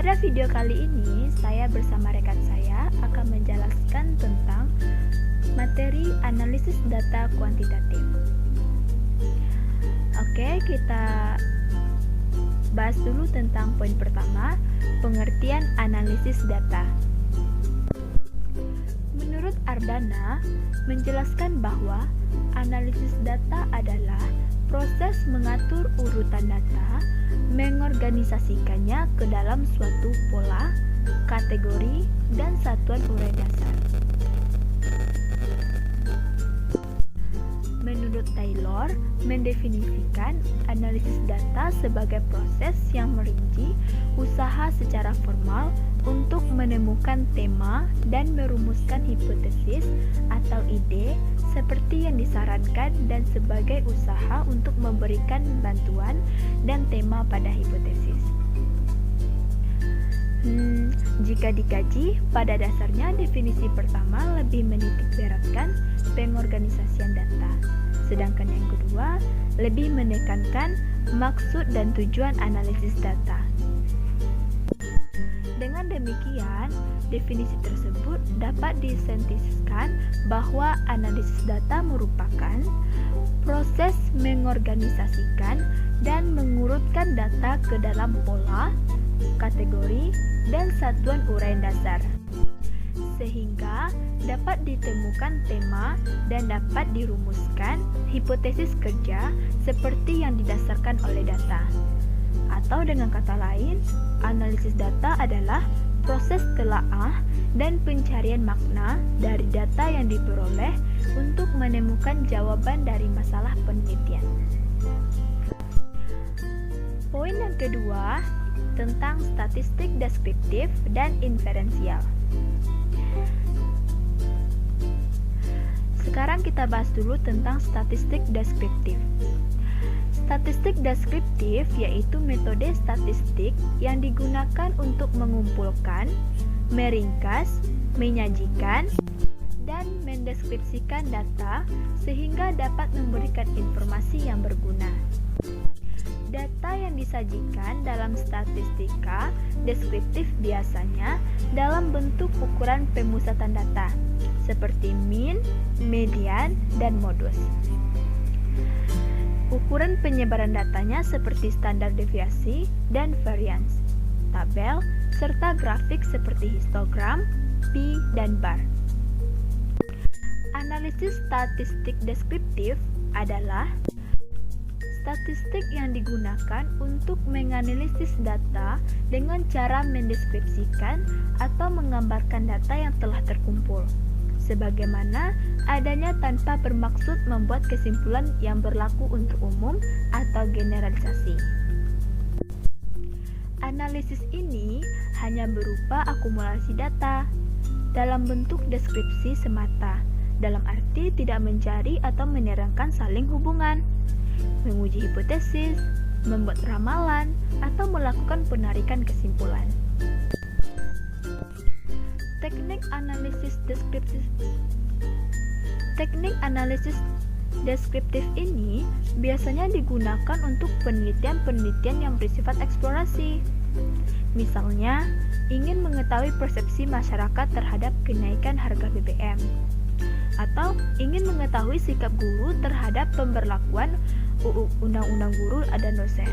Pada video kali ini, saya bersama rekan saya akan menjelaskan tentang materi analisis data kuantitatif. Oke, kita bahas dulu tentang poin pertama, pengertian analisis data. Menurut Ardana, menjelaskan bahwa analisis data adalah proses mengatur urutan data, mengorganisasikannya ke dalam suatu pola, kategori, dan satuan uraian dasar. Menurut Taylor, mendefinisikan analisis data sebagai proses yang merinci usaha secara formal untuk menemukan tema dan merumuskan hipotesis atau ide seperti yang disarankan dan sebagai usaha untuk memberikan bantuan dan tema pada hipotesis. Jika dikaji, pada dasarnya definisi pertama lebih menitikberatkan pengorganisasian data, sedangkan yang kedua lebih menekankan maksud dan tujuan analisis data. Dengan demikian, definisi tersebut dapat disintetiskan bahwa analisis data merupakan proses mengorganisasikan dan mengurutkan data ke dalam pola, kategori, dan satuan uraian dasar, sehingga dapat ditemukan tema dan dapat dirumuskan hipotesis kerja seperti yang didasarkan oleh data. Atau dengan kata lain, analisis data adalah proses telaah dan pencarian makna dari data yang diperoleh untuk menemukan jawaban dari masalah penelitian. Poin yang kedua, tentang statistik deskriptif dan inferensial. Sekarang kita bahas dulu tentang statistik deskriptif. Statistik deskriptif yaitu metode statistik yang digunakan untuk mengumpulkan, meringkas, menyajikan, dan mendeskripsikan data sehingga dapat memberikan informasi yang berguna. Data yang disajikan dalam statistika deskriptif biasanya dalam bentuk ukuran pemusatan data, seperti mean, median, dan modus. Ukuran penyebaran datanya seperti standar deviasi dan variance, tabel, serta grafik seperti histogram, pi, dan bar. Analisis statistik deskriptif adalah statistik yang digunakan untuk menganalisis data dengan cara mendeskripsikan atau menggambarkan data yang telah terkumpul, sebagaimana adanya tanpa bermaksud membuat kesimpulan yang berlaku untuk umum atau generalisasi. Analisis ini hanya berupa akumulasi data dalam bentuk deskripsi semata, dalam arti tidak mencari atau menerangkan saling hubungan, menguji hipotesis, membuat ramalan, atau melakukan penarikan kesimpulan. Teknik analisis deskriptif ini biasanya digunakan untuk penelitian-penelitian yang bersifat eksplorasi. Misalnya, ingin mengetahui persepsi masyarakat terhadap kenaikan harga BBM, atau ingin mengetahui sikap guru terhadap pemberlakuan Undang-Undang Guru dan Dosen.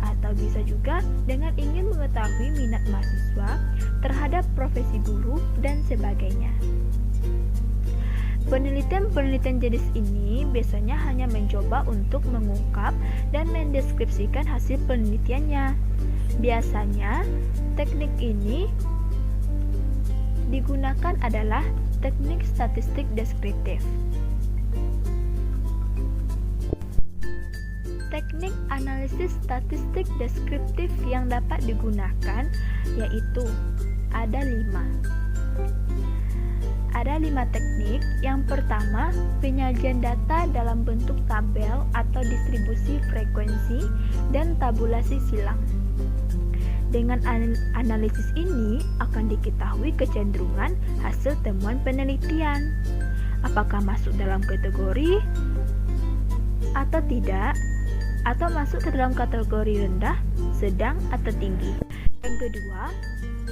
Atau bisa juga dengan ingin mengetahui minat mahasiswa terhadap profesi guru dan sebagainya. Penelitian-penelitian jenis ini biasanya hanya mencoba untuk mengungkap dan mendeskripsikan hasil penelitiannya. Biasanya, teknik ini digunakan adalah teknik statistik deskriptif. Teknik analisis statistik deskriptif yang dapat digunakan yaitu ada 5 teknik. Yang pertama, penyajian data dalam bentuk tabel atau distribusi frekuensi dan tabulasi silang. Dengan analisis ini akan diketahui kecenderungan hasil temuan penelitian, apakah masuk dalam kategori atau tidak, atau masuk ke dalam kategori rendah, sedang, atau tinggi. Yang kedua,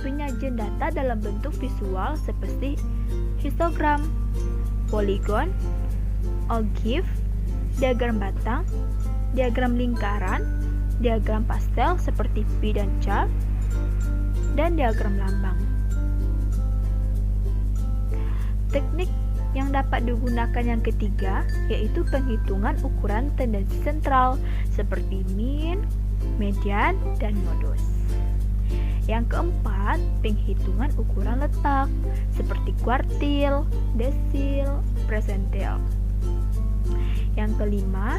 penyajian data dalam bentuk visual seperti histogram, poligon, ogive, diagram batang, diagram lingkaran, diagram pastel seperti P dan chart, dan diagram lambang. Teknik yang dapat digunakan yang ketiga yaitu penghitungan ukuran tendensi sentral seperti mean, median, dan modus. Yang keempat, penghitungan ukuran letak seperti kuartil, desil, persentil. Yang kelima,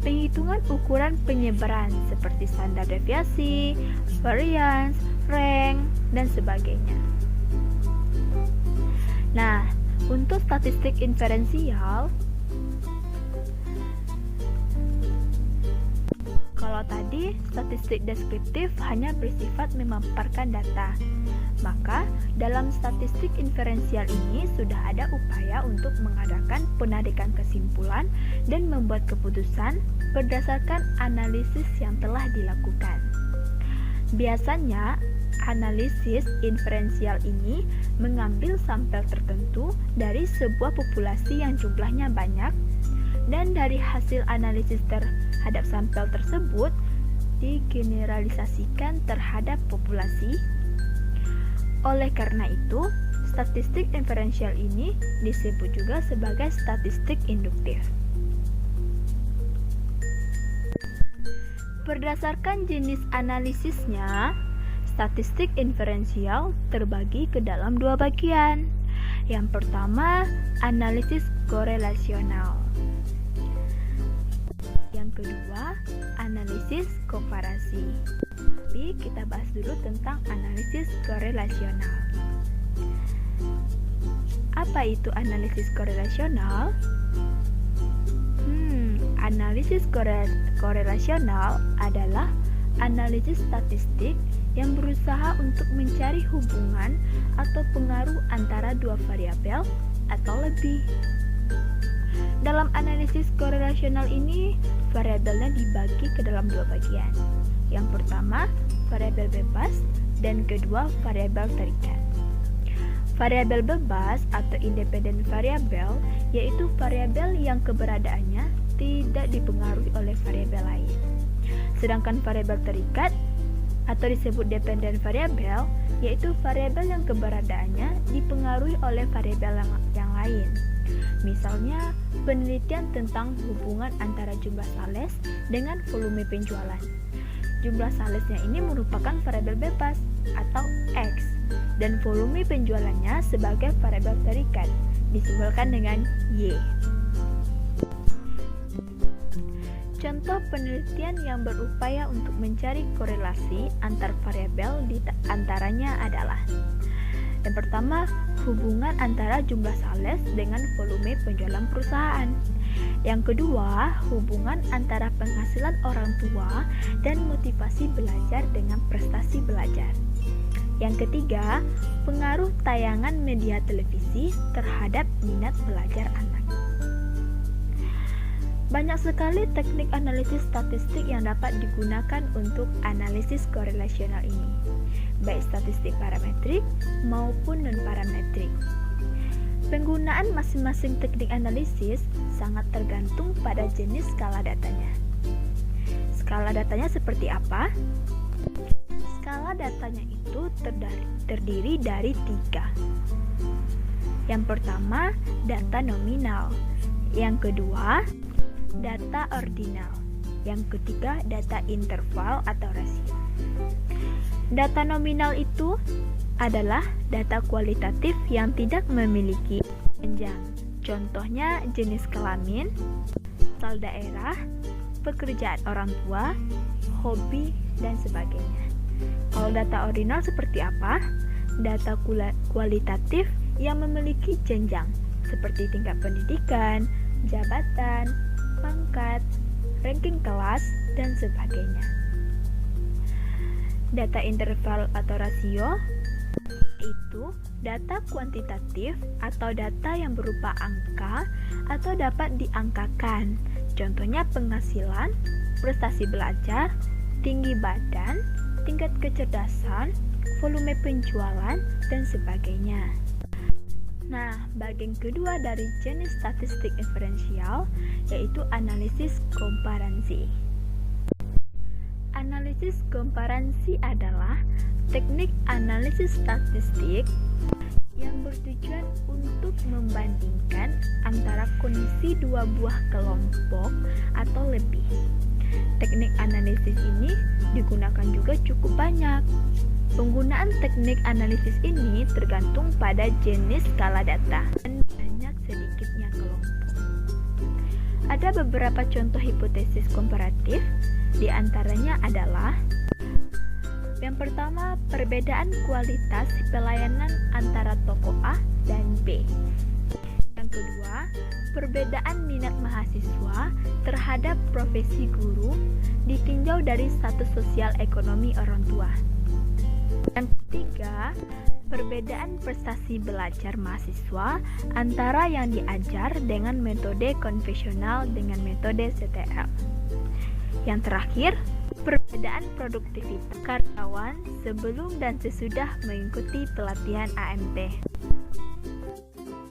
penghitungan ukuran penyebaran seperti standar deviasi, variance, rank, dan sebagainya. Nah, untuk statistik inferensial, kalau tadi statistik deskriptif hanya bersifat memaparkan data, maka dalam statistik inferensial ini sudah ada upaya untuk mengadakan penarikan kesimpulan dan membuat keputusan berdasarkan analisis yang telah dilakukan. Biasanya, analisis inferensial ini mengambil sampel tertentu dari sebuah populasi yang jumlahnya banyak, dan dari hasil analisis terhadap sampel tersebut digeneralisasikan terhadap populasi. Oleh karena itu, statistik inferensial ini disebut juga sebagai statistik induktif. Berdasarkan jenis analisisnya, statistik inferensial terbagi ke dalam dua bagian. Yang pertama, analisis korelasional. Yang kedua, analisis komparasi. Tapi kita bahas dulu tentang analisis korelasional. Apa itu analisis korelasional? Analisis korelasional adalah analisis statistik yang berusaha untuk mencari hubungan atau pengaruh antara dua variabel atau lebih. Dalam analisis korelasional ini, variabelnya dibagi ke dalam dua bagian. Yang pertama, variabel bebas, dan kedua, variabel terikat. Variabel bebas atau independen variabel yaitu variabel yang keberadaannya tidak dipengaruhi oleh variabel lain. Sedangkan variabel terikat atau disebut dependent variabel yaitu variabel yang keberadaannya dipengaruhi oleh variabel yang lain. Misalnya, penelitian tentang hubungan antara jumlah sales dengan volume penjualan. Jumlah salesnya ini merupakan variabel bebas atau X, dan volume penjualannya sebagai variabel terikat, disimbolkan dengan Y. Contoh penelitian yang berupaya untuk mencari korelasi antar variabel di antaranya adalah: yang pertama, hubungan antara jumlah sales dengan volume penjualan perusahaan. Yang kedua, hubungan antara penghasilan orang tua dan motivasi belajar dengan prestasi belajar. Yang ketiga, pengaruh tayangan media televisi terhadap minat belajar anak. Banyak sekali teknik analisis statistik yang dapat digunakan untuk analisis korelasional ini, baik statistik parametrik maupun non-parametrik. Penggunaan masing-masing teknik analisis sangat tergantung pada jenis skala datanya. Skala datanya seperti apa? Skala datanya itu terdiri dari 3. Yang pertama, data nominal. Yang kedua, data ordinal. Yang ketiga, data interval atau rasio. Data nominal itu adalah data kualitatif yang tidak memiliki jenjang. Contohnya jenis kelamin, asal daerah, pekerjaan orang tua, hobi, dan sebagainya. Kalau data ordinal seperti apa? Data kualitatif yang memiliki jenjang, seperti tingkat pendidikan, jabatan, pangkat, ranking kelas, dan sebagainya. Data interval atau rasio itu data kuantitatif atau data yang berupa angka atau dapat diangkakan. Contohnya penghasilan, prestasi belajar, tinggi badan, tingkat kecerdasan, volume penjualan, dan sebagainya. Nah, bagian kedua dari jenis statistik inferensial yaitu analisis komparansi. Analisis komparansi adalah teknik analisis statistik yang bertujuan untuk membandingkan antara kondisi dua buah kelompok atau lebih. Teknik analisis ini digunakan juga cukup banyak. Penggunaan teknik analisis ini tergantung pada jenis skala data dan banyak sedikitnya kelompok. Ada beberapa contoh hipotesis komparatif, di antaranya adalah yang pertama, perbedaan kualitas pelayanan antara toko A dan B. Yang kedua, perbedaan minat mahasiswa terhadap profesi guru ditinjau dari status sosial ekonomi orang tua. Yang ketiga, perbedaan prestasi belajar mahasiswa antara yang diajar dengan metode konvensional dengan metode CTL. Yang terakhir, perbedaan produktivitas karyawan sebelum dan sesudah mengikuti pelatihan AMT.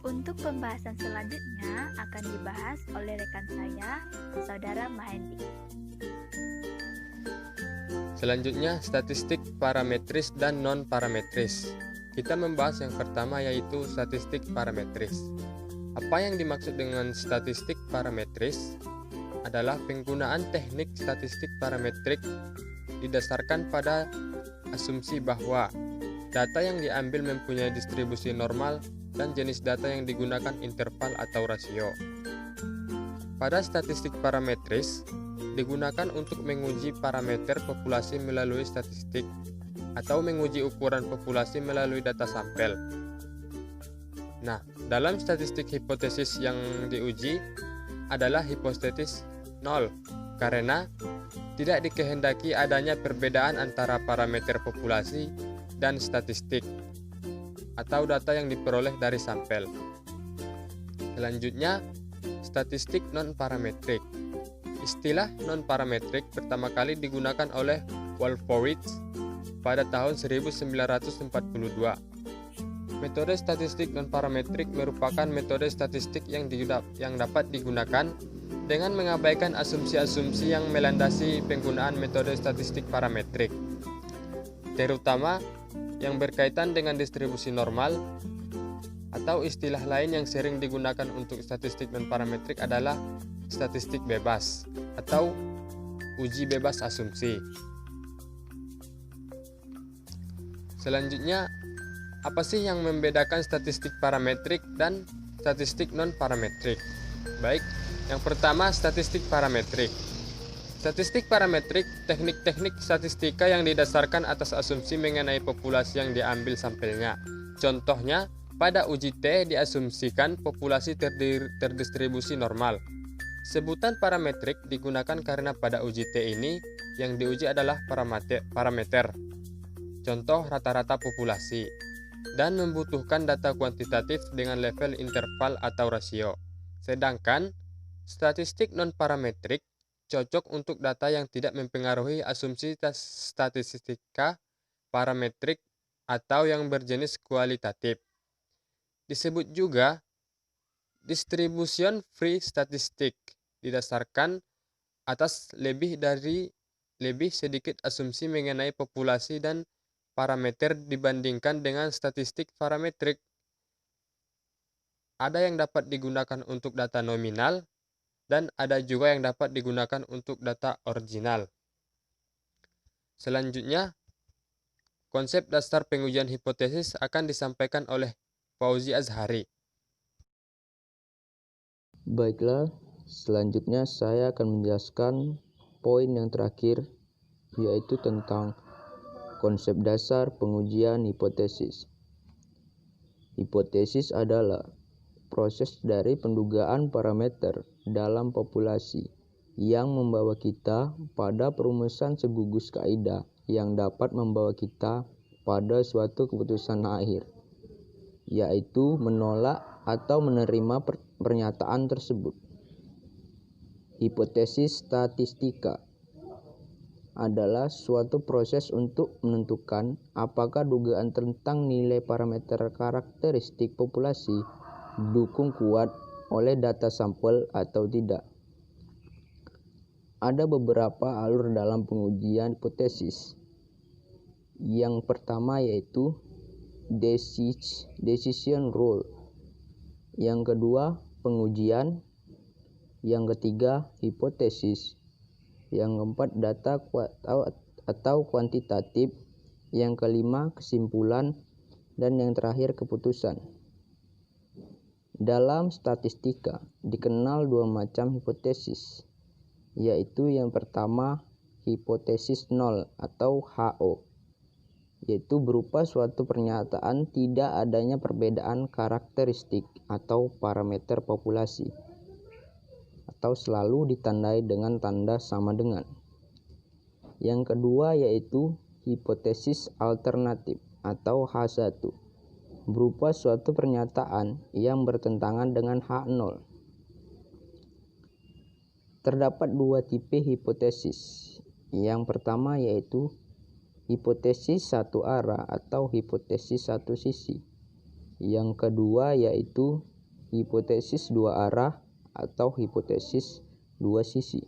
Untuk pembahasan selanjutnya akan dibahas oleh rekan saya, Saudara Mahendi. Selanjutnya, statistik parametris dan non-parametris. Kita membahas yang pertama yaitu statistik parametris. Apa yang dimaksud dengan statistik parametris? Adalah penggunaan teknik statistik parametrik didasarkan pada asumsi bahwa data yang diambil mempunyai distribusi normal dan jenis data yang digunakan interval atau rasio. Pada statistik parametris digunakan untuk menguji parameter populasi melalui statistik atau menguji ukuran populasi melalui data sampel. Nah, dalam statistik hipotesis yang diuji adalah hipotesis 0 karena tidak dikehendaki adanya perbedaan antara parameter populasi dan statistik atau data yang diperoleh dari sampel. Selanjutnya, statistik non-parametrik. Istilah non-parametrik pertama kali digunakan oleh Wolfowitz pada tahun 1942. Metode statistik non-parametrik merupakan metode statistik yang dapat digunakan dengan mengabaikan asumsi-asumsi yang melandasi penggunaan metode statistik parametrik, terutama yang berkaitan dengan distribusi normal, atau istilah lain yang sering digunakan untuk statistik non-parametrik adalah statistik bebas atau uji bebas asumsi. Selanjutnya, apa sih yang membedakan statistik parametrik dan statistik non-parametrik? Baik, yang pertama statistik parametrik. Statistik parametrik, teknik-teknik statistika yang didasarkan atas asumsi mengenai populasi yang diambil sampelnya. Contohnya, pada uji T diasumsikan populasi terdistribusi normal. Sebutan parametrik digunakan karena pada uji T ini yang diuji adalah parameter, contoh rata-rata populasi, dan membutuhkan data kuantitatif dengan level interval atau rasio. Sedangkan statistik non-parametrik cocok untuk data yang tidak mempengaruhi asumsi statistika parametrik atau yang berjenis kualitatif. Disebut juga distribution free statistik, didasarkan atas lebih sedikit asumsi mengenai populasi dan parameter dibandingkan dengan statistik parametrik. Ada yang dapat digunakan untuk data nominal dan ada juga yang dapat digunakan untuk data original. Selanjutnya, konsep dasar pengujian hipotesis akan disampaikan oleh Fauzi Azhari. Baiklah, selanjutnya saya akan menjelaskan poin yang terakhir, yaitu tentang konsep dasar pengujian hipotesis. Hipotesis adalah proses dari pendugaan parameter dalam populasi yang membawa kita pada perumusan segugus kaidah yang dapat membawa kita pada suatu keputusan akhir, yaitu menolak atau menerima pernyataan tersebut. Hipotesis statistika. adalah suatu proses untuk menentukan apakah dugaan tentang nilai parameter karakteristik populasi didukung kuat oleh data sampel atau tidak. Ada beberapa alur dalam pengujian hipotesis. Yang pertama yaitu decision rule. Yang kedua, pengujian. Yang ketiga, hipotesis. Yang keempat, data atau kuantitatif. Yang kelima, kesimpulan. Dan yang terakhir, keputusan. Dalam statistika dikenal dua macam hipotesis, yaitu yang pertama hipotesis nol atau HO, yaitu berupa suatu pernyataan tidak adanya perbedaan karakteristik atau parameter populasi, atau selalu ditandai dengan tanda sama dengan. Yang kedua yaitu hipotesis alternatif atau H1, berupa suatu pernyataan yang bertentangan dengan H0. Terdapat dua tipe hipotesis. Yang pertama yaitu hipotesis satu arah atau hipotesis satu sisi. Yang kedua yaitu hipotesis dua arah atau hipotesis dua sisi.